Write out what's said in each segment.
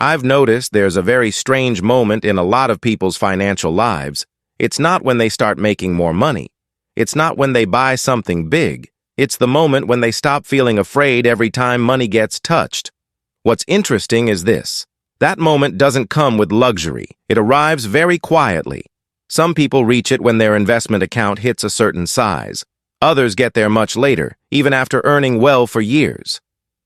I've noticed there's a very strange moment in a lot of people's financial lives. It's not when they start making more money. It's not when they buy something big. It's the moment when they stop feeling afraid every time money gets touched. What's interesting is this. That moment doesn't come with luxury. It arrives very quietly. Some people reach it when their investment account hits a certain size. Others get there much later, even after earning well for years.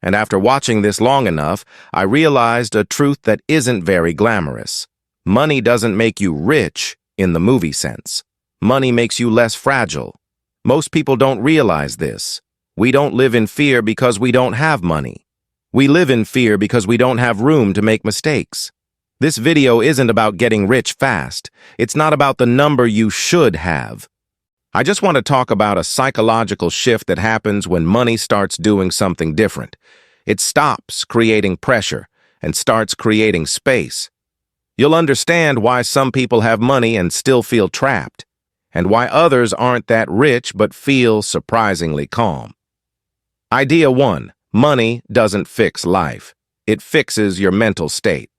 And after watching this long enough, I realized a truth that isn't very glamorous. Money doesn't make you rich in the movie sense. Money makes you less fragile. Most people don't realize this. We don't live in fear because we don't have money. We live in fear because we don't have room to make mistakes. This video isn't about getting rich fast. It's not about the number you should have. I just want to talk about a psychological shift that happens when money starts doing something different. It stops creating pressure and starts creating space. You'll understand why some people have money and still feel trapped, and why others aren't that rich but feel surprisingly calm. Idea 1. Money doesn't fix life. It fixes your mental state.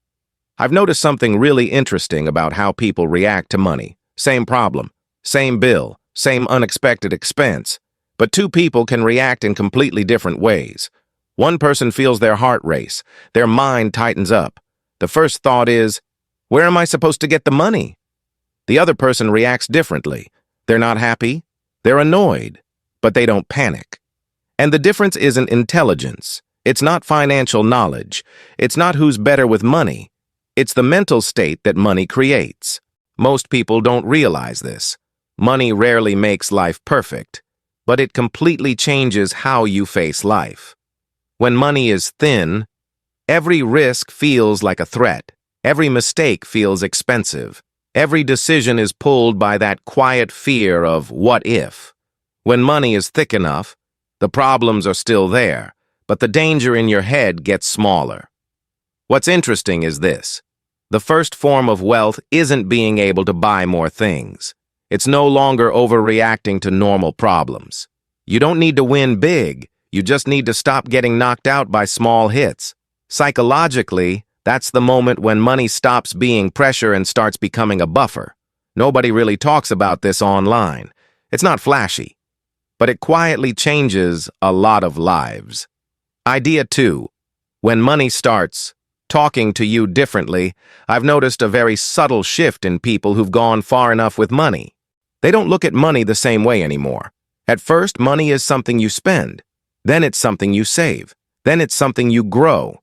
I've noticed something really interesting about how people react to money. Same problem, same bill, same unexpected expense, but two people can react in completely different ways. One person feels their heart race, their mind tightens up. The first thought is, where am I supposed to get the money? The other person reacts differently. They're not happy, they're annoyed, but they don't panic. And the difference isn't intelligence. It's not financial knowledge. It's not who's better with money. It's the mental state that money creates. Most people don't realize this. Money rarely makes life perfect, but it completely changes how you face life. When money is thin, every risk feels like a threat. Every mistake feels expensive. Every decision is pulled by that quiet fear of what if. When money is thick enough, the problems are still there, but the danger in your head gets smaller. What's interesting is this. The first form of wealth isn't being able to buy more things. It's no longer overreacting to normal problems. You don't need to win big. You just need to stop getting knocked out by small hits. Psychologically, that's the moment when money stops being pressure and starts becoming a buffer. Nobody really talks about this online. It's not flashy, but it quietly changes a lot of lives. Idea 2. When money starts talking to you differently, I've noticed a very subtle shift in people who've gone far enough with money. They don't look at money the same way anymore. At first, money is something you spend. Then it's something you save. Then it's something you grow.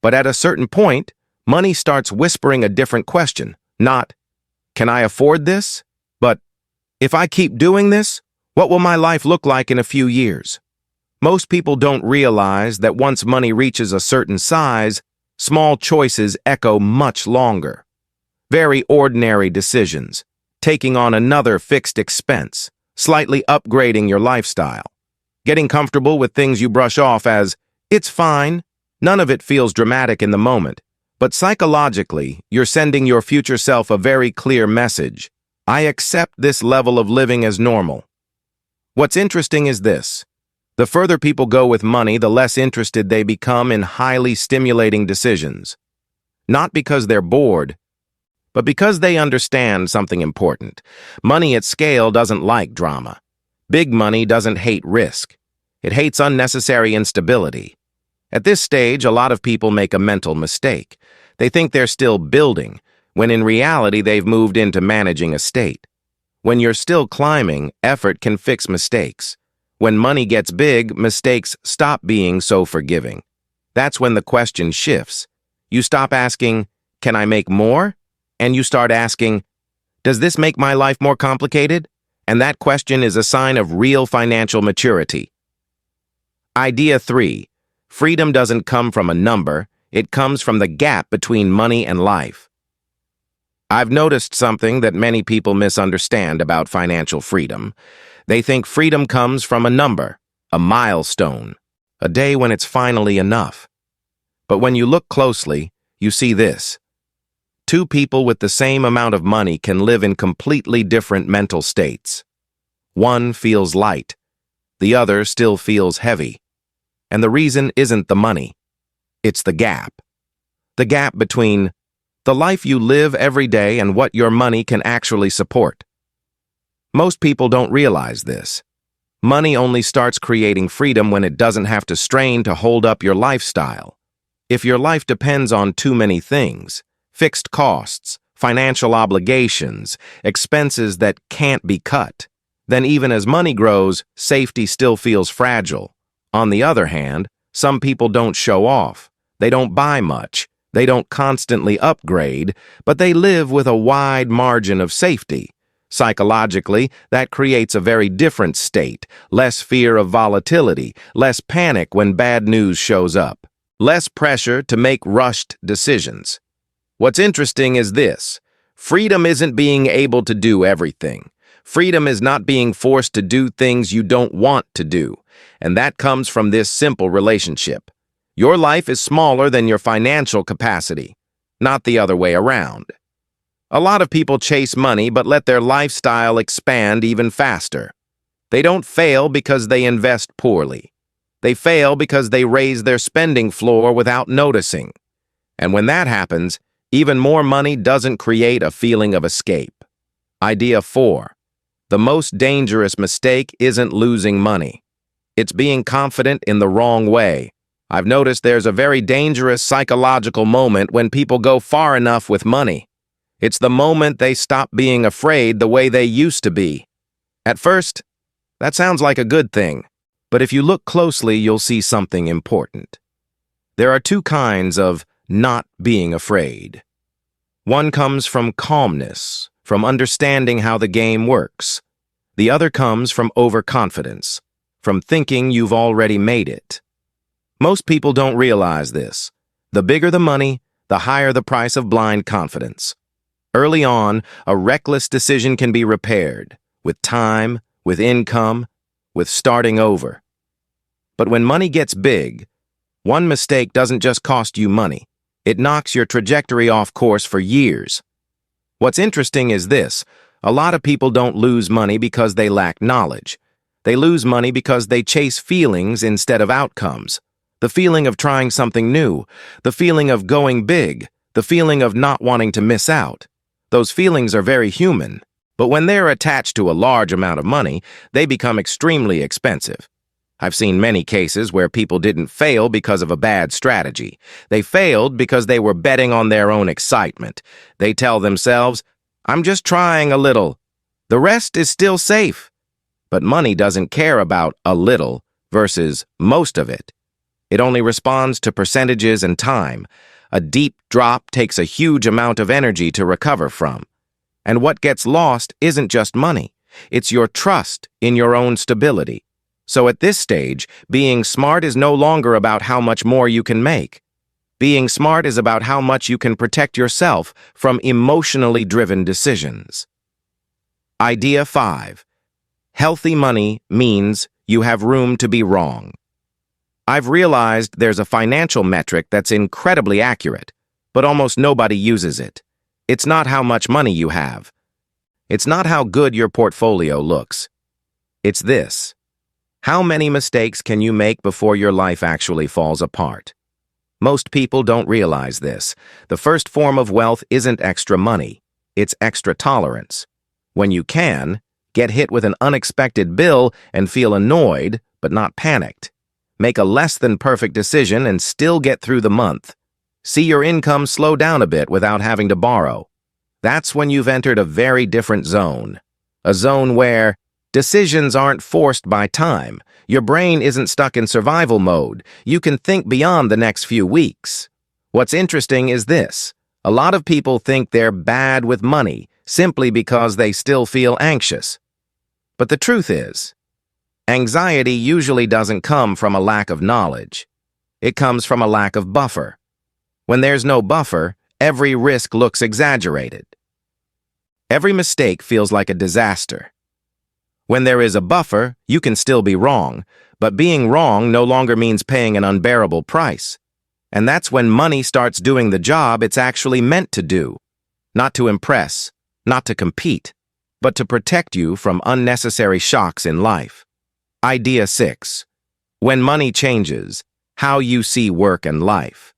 But at a certain point, money starts whispering a different question. Not, can I afford this? But, if I keep doing this, what will my life look like in a few years? Most people don't realize that once money reaches a certain size, small choices echo much longer. Very ordinary decisions, taking on another fixed expense, slightly upgrading your lifestyle, getting comfortable with things you brush off as, it's fine. None of it feels dramatic in the moment, but psychologically, you're sending your future self a very clear message. I accept this level of living as normal. What's interesting is this. The further people go with money, the less interested they become in highly stimulating decisions. Not because they're bored, but because they understand something important. Money at scale doesn't like drama. Big money doesn't hate risk. It hates unnecessary instability. At this stage, a lot of people make a mental mistake. They think they're still building, when in reality they've moved into managing a state. When you're still climbing, effort can fix mistakes. When money gets big, mistakes stop being so forgiving. That's when the question shifts. You stop asking, can I make more? And you start asking, does this make my life more complicated? And that question is a sign of real financial maturity. Idea 3. Freedom doesn't come from a number, it comes from the gap between money and life. I've noticed something that many people misunderstand about financial freedom. They think freedom comes from a number, a milestone, a day when it's finally enough. But when you look closely, you see this. Two people with the same amount of money can live in completely different mental states. One feels light, the other still feels heavy. And the reason isn't the money, it's the gap. The gap between the life you live every day and what your money can actually support. Most people don't realize this. Money only starts creating freedom when it doesn't have to strain to hold up your lifestyle. If your life depends on too many things, fixed costs, financial obligations, expenses that can't be cut, then even as money grows, safety still feels fragile. On the other hand, some people don't show off. They don't buy much. They don't constantly upgrade, but they live with a wide margin of safety. Psychologically, that creates a very different state, less fear of volatility, less panic when bad news shows up, less pressure to make rushed decisions. What's interesting is this: freedom isn't being able to do everything. Freedom is not being forced to do things you don't want to do, and that comes from this simple relationship. Your life is smaller than your financial capacity, not the other way around. A lot of people chase money but let their lifestyle expand even faster. They don't fail because they invest poorly. They fail because they raise their spending floor without noticing. And when that happens, even more money doesn't create a feeling of escape. Idea 4. The most dangerous mistake isn't losing money. It's being confident in the wrong way. I've noticed there's a very dangerous psychological moment when people go far enough with money. It's the moment they stop being afraid the way they used to be. At first, that sounds like a good thing, but if you look closely, you'll see something important. There are two kinds of not being afraid. One comes from calmness, from understanding how the game works. The other comes from overconfidence, from thinking you've already made it. Most people don't realize this. The bigger the money, the higher the price of blind confidence. Early on, a reckless decision can be repaired, with time, with income, with starting over. But when money gets big, one mistake doesn't just cost you money. It knocks your trajectory off course for years. What's interesting is this: a lot of people don't lose money because they lack knowledge. They lose money because they chase feelings instead of outcomes. The feeling of trying something new, the feeling of going big, the feeling of not wanting to miss out. Those feelings are very human, but when they're attached to a large amount of money, they become extremely expensive. I've seen many cases where people didn't fail because of a bad strategy. They failed because they were betting on their own excitement. They tell themselves, "I'm just trying a little. The rest is still safe." But money doesn't care about a little versus most of it. It only responds to percentages and time. A deep drop takes a huge amount of energy to recover from. And what gets lost isn't just money. It's your trust in your own stability. So at this stage, being smart is no longer about how much more you can make. Being smart is about how much you can protect yourself from emotionally driven decisions. Idea 5. Healthy money means you have room to be wrong. I've realized there's a financial metric that's incredibly accurate, but almost nobody uses it. It's not how much money you have. It's not how good your portfolio looks. It's this: how many mistakes can you make before your life actually falls apart? Most people don't realize this. The first form of wealth isn't extra money. It's extra tolerance. When you can, get hit with an unexpected bill and feel annoyed, but not panicked. Make a less-than-perfect decision and still get through the month. See your income slow down a bit without having to borrow. That's when you've entered a very different zone. A zone where decisions aren't forced by time. Your brain isn't stuck in survival mode. You can think beyond the next few weeks. What's interesting is this: a lot of people think they're bad with money simply because they still feel anxious. But the truth is, anxiety usually doesn't come from a lack of knowledge. It comes from a lack of buffer. When there's no buffer, every risk looks exaggerated. Every mistake feels like a disaster. When there is a buffer, you can still be wrong, but being wrong no longer means paying an unbearable price. And that's when money starts doing the job it's actually meant to do. Not to impress, not to compete, but to protect you from unnecessary shocks in life. Idea 6. When money changes, how you see work and life.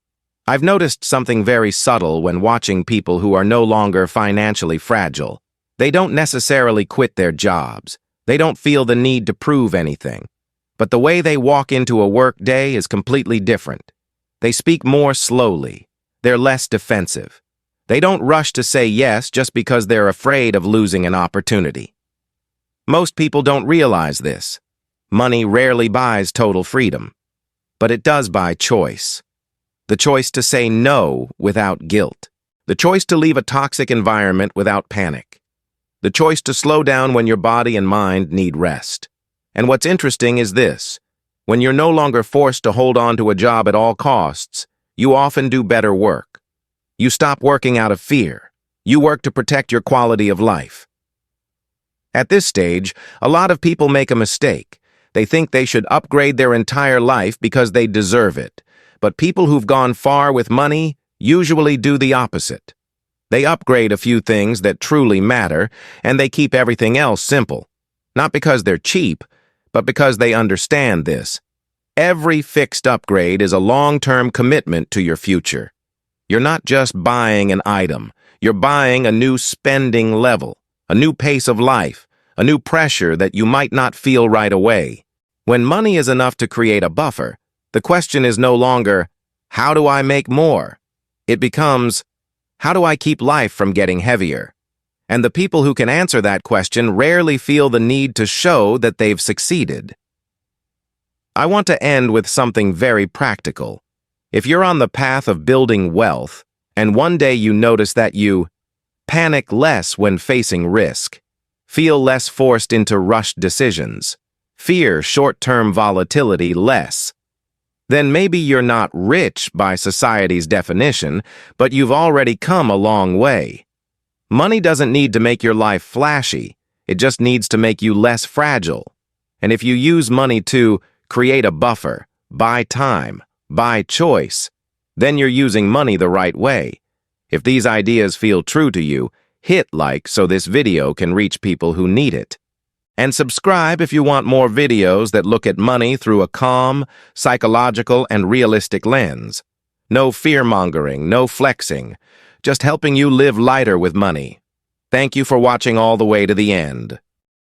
I've noticed something very subtle when watching people who are no longer financially fragile. They don't necessarily quit their jobs. They don't feel the need to prove anything. But the way they walk into a work day is completely different. They speak more slowly. They're less defensive. They don't rush to say yes just because they're afraid of losing an opportunity. Most people don't realize this. Money rarely buys total freedom, but it does buy choice. The choice to say no without guilt. The choice to leave a toxic environment without panic. The choice to slow down when your body and mind need rest. And what's interesting is this. When you're no longer forced to hold on to a job at all costs, you often do better work. You stop working out of fear. You work to protect your quality of life. At this stage, a lot of people make a mistake. They think they should upgrade their entire life because they deserve it. But people who've gone far with money usually do the opposite. They upgrade a few things that truly matter, and they keep everything else simple. Not because they're cheap, but because they understand this. Every fixed upgrade is a long-term commitment to your future. You're not just buying an item. You're buying a new spending level, a new pace of life, a new pressure that you might not feel right away. When money is enough to create a buffer, the question is no longer, how do I make more? It becomes, how do I keep life from getting heavier? And the people who can answer that question rarely feel the need to show that they've succeeded. I want to end with something very practical. If you're on the path of building wealth, and one day you notice that you panic less when facing risk, feel less forced into rushed decisions, fear short-term volatility less, then maybe you're not rich by society's definition, but you've already come a long way. Money doesn't need to make your life flashy. It just needs to make you less fragile. And if you use money to create a buffer, buy time, buy choice, then you're using money the right way. If these ideas feel true to you, hit like so this video can reach people who need it. And subscribe if you want more videos that look at money through a calm, psychological, and realistic lens. No fear-mongering, no flexing, just helping you live lighter with money. Thank you for watching all the way to the end.